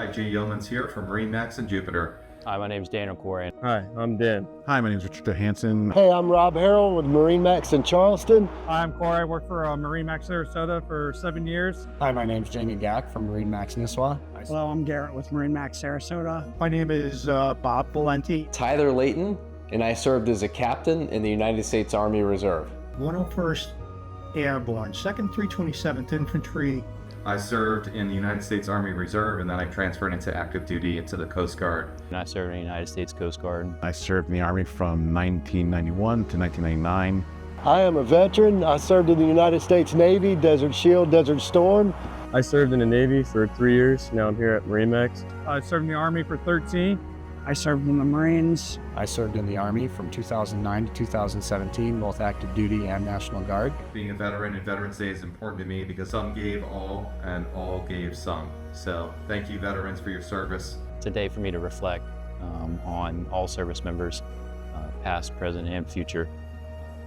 Hi, Jay Yeomans here from MarineMax in Jupiter. Hi, my name's Daniel Corey. Hi, I'm Dan. Hi, my name is Richard Hansen. Hey, I'm Rob Harrell with MarineMax in Charleston. Hi, I'm Corey. I work for MarineMax Sarasota for 7 years. Hi, my name's Jamie Gack from MarineMax Nisswa. Hello, I'm Garrett with MarineMax Sarasota. My name is Bob Valenti. Tyler Layton, and I served as a captain in the United States Army Reserve. 101st Airborne, 2nd 327th Infantry. I served in the United States Army Reserve, and then I transferred into active duty into the Coast Guard. And I served in the United States Coast Guard. I served in the Army from 1991 to 1999. I am a veteran. I served in the United States Navy, Desert Shield, Desert Storm. I served in the Navy for 3 years. Now I'm here at MarineMax. I served in the Army for 13. I served in the Marines. I served in the Army from 2009 to 2017, both active duty and National Guard. Being a veteran and Veterans Day is important to me because some gave all and all gave some. So thank you, veterans, for your service. It's a day for me to reflect on all service members, past, present, and future,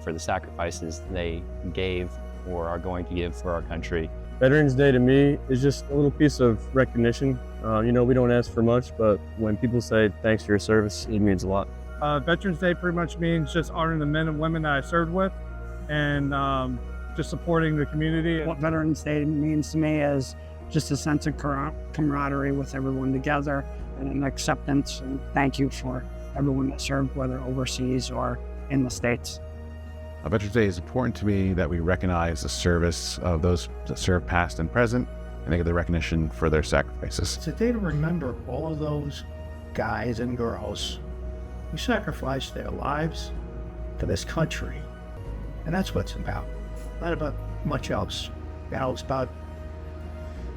for the sacrifices they gave or are going to give for our country. Veterans Day to me is just a little piece of recognition. You know, we don't ask for much, but when people say thanks for your service, it means a lot. Veterans Day pretty much means just honoring the men and women that I served with and just supporting the community. What Veterans Day means to me is just a sense of camaraderie with everyone together and an acceptance, and thank you for everyone that served, whether overseas or in the States. Veterans Day is important to me that we recognize the service of those that serve past and present, and they get the recognition for their sacrifices. It's a day to remember all of those guys and girls who sacrificed their lives for this country. And that's what it's about. Not about much else. You know, it's about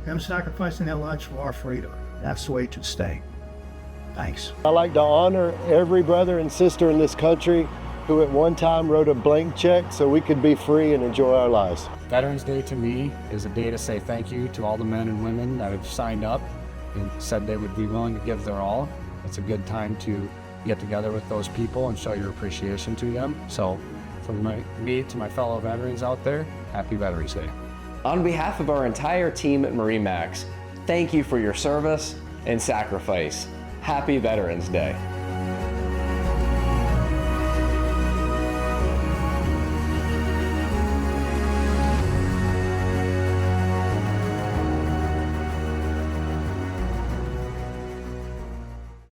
them sacrificing their lives for our freedom. That's the way it should stay. Thanks. I like to honor every brother and sister in this country who at one time wrote a blank check so we could be free and enjoy our lives. Veterans Day to me is a day to say thank you to all the men and women that have signed up and said they would be willing to give their all. It's a good time to get together with those people and show your appreciation to them. So from me to my fellow veterans out there, happy Veterans Day. On behalf of our entire team at MarineMax, thank you for your service and sacrifice. Happy Veterans Day.